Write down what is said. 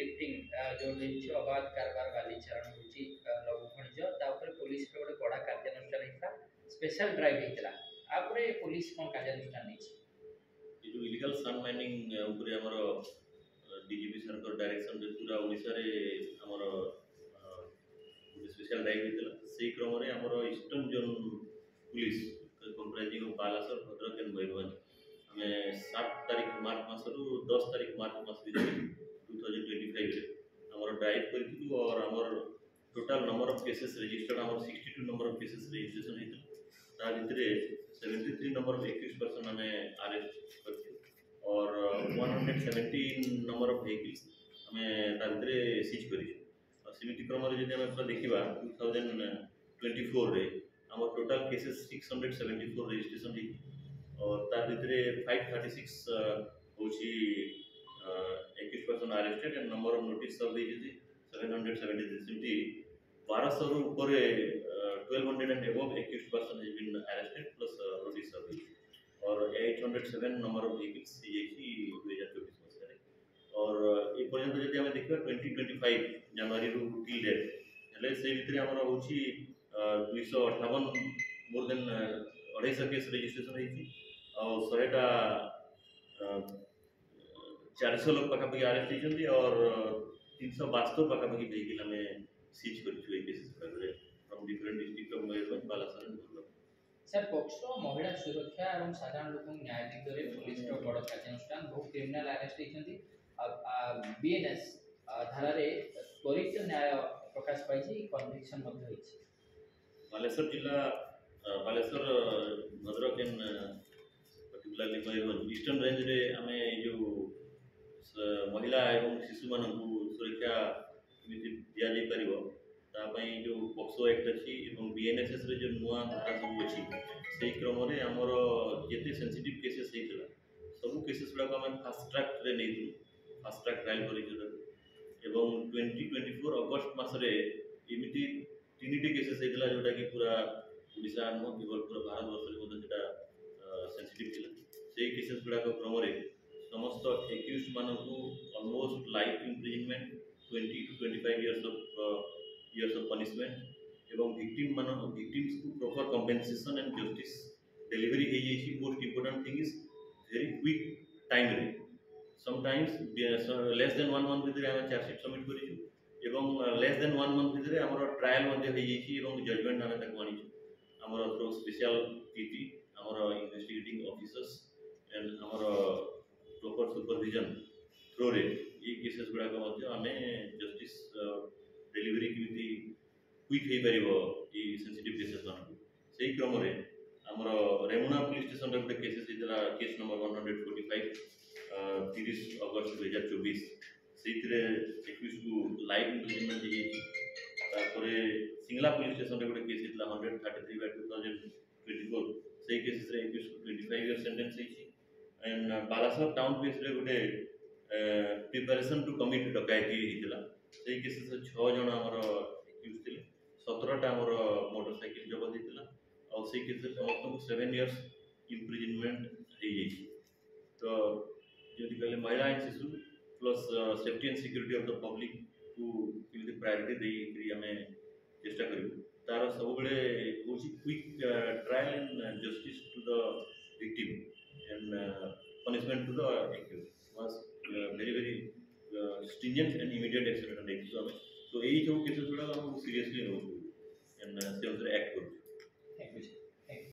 Lifting जो देखिए अबाध कारबार वाली चरण होची लघु खनिज तापर पुलिस रो गोटे बड़ा कार्यानुष्ठान हिता स्पेशल ड्राइव हितला आपरे पुलिस कोन कार्यानुष्ठान नै ये जो इलीगल सन माइनिंग ऊपर हमर डीजीपी सर को डायरेक्शन रे पूरा ओडिसा रे हमर स्पेशल ड्राइव हितला सेही क्रम रे हमर eastern zone police comprising of Balasar Bhadrak and Mayurbhanj ଆମେ 7 ତାରିଖ ମାର୍ଚ୍ଚ ମାସରୁ 10 ତାରିଖ ମାର୍ଚ୍ଚ ମାସ ଭିତରେ 2025 ରେ ଆମର ଡ୍ରାଇଭ୍ କରିଥିଲୁ और ଆମର total number of cases registered हमर 62 नंबर ऑफ केसेस रजिस्ट्रेशन हेतु ता भितरे 73 नंबर ऑफ एक्यूज पर्सन हमें अरेस्ट करथिलु और 117 नंबर ऑफ व्हीकल्स हमें ता भितरे सीज करिछु और सीमित क्रम रे जदि हम देखिबा 2024 रे हमर टोटल केसेस 674 रजिस्ट्रेशन हे और तार भितरे 536 होची accused person arrested and number of notice serve हेछि 773 सिटी 1200 रु ऊपर 1200 and above accused person has been arrested plus notice serve और 807 नंबर ऑफ व्हीकल्स हेछि 2024 मसरे और ए पर्यंत जदि हम देखिबा 2025 जनवरी रु टिल डेट हेले से भितरे हमर होछि 258 मोर देन 250 केस रजिस्ट्रेशन हेछि और 100टा 400 लोग पाखापाखि अरेस्ट होती और 372 पाखापाखि व्हीकल हमें सीज कर cases from different district of Mayurbhanj Balasar and Bhadrak sir POCSO महिला सुरक्षा और साधारण लोक न्याय दिगरे पुलिस रो बड़ कार्यानुष्ठान बहुत क्रिमिनल अरेस्ट होती बीएनएस धारा रे त्वरित न्याय प्रकाश पाई कन्विक्शन मध्ये होइछि बालेश्वर जिला Baleshwar Bhadrak and particularly Mayurbhanj eastern range रे हमें जो महिला एवं शिशु मानक सुरक्षा केମିତି दिया पारिबो ता पई जो पॉक्सो एक्ट अछि एवं बीएनएसएस रे जो नुआ धारा सब अछि सेही क्रम रे हमर जेते सेंसिटिव केसेस हेतला सब केसेस गुडा को हम फास्ट ट्रैक रे नै फास्ट ट्रैक ट्रायल करि एवं 2024 अगस्त मास रे एमिति तीनटी केसेस हेतला जोटा कि पूरा ओडिसा न केवल पूरा भारत वर्ष रे मते जेटा सेंसिटिव थिला सेही केसेस गुडा को क्रम रे समस्त एक्यूज मानकू almost life imprisonment 20 to 25 years of punishment एवं victims को proper compensation and justice delivery है ये most important thing is very quick time रे sometimes less than 1 month भितर हम चार्ज शीट सबमिट करिछु एवं less than 1 month भितर हमर ट्रायल मध्ये है ये एवं जजमेंट हम तक आनिछु हमर थ्रू स्पेशल पीटी हमर इन्वेस्टिगेटिंग ऑफिसर्स एंड हमर प्रॉपर सुपरविजन थ्रू रे ये केसेस गुडा को मध्ये हमें जस्टिस डिलीवरी केमिति क्विक हे परिबो ई सेंसिटिव केसेस मान सेही क्रम रे हमर रेमुना पुलिस स्टेशन रे गुटे केसेस हितला केस नंबर 145 30 अगस्त 2024 सेहितरे एक्यूज को लाइव इम्प्रिजनमेंट दिए तारपरे सिंगला पुलिस स्टेशन रे गुटे केस हितला 133/2024 सेही केसेस रे एक्यूज को 25 इयर सेंटेंस हेछि एंड बालासर टाउन पुलिस रे गुटे प्रिपरेशन टू कमिट डकैती हितला सेही केसेस 6 जण हमर एक्यूज थिले 17टा हमर मोटरसाइकिल जब्त हितला और सेही केसेस समस्त 7 इयर्स इम्प्रिजनमेंट हे जेछि तो जदि कहले महिला एंड शिशु plus safety and security of the public को केमिति प्रायोरिटी देई हमें चेष्टा करियो तार सब बेले होछि quick trial and justice to the victim and punishment to the accused was very stringent and immediate action taken. So, यही जो केसेस गुड़ा हम सीरियसली नो एंड से act करू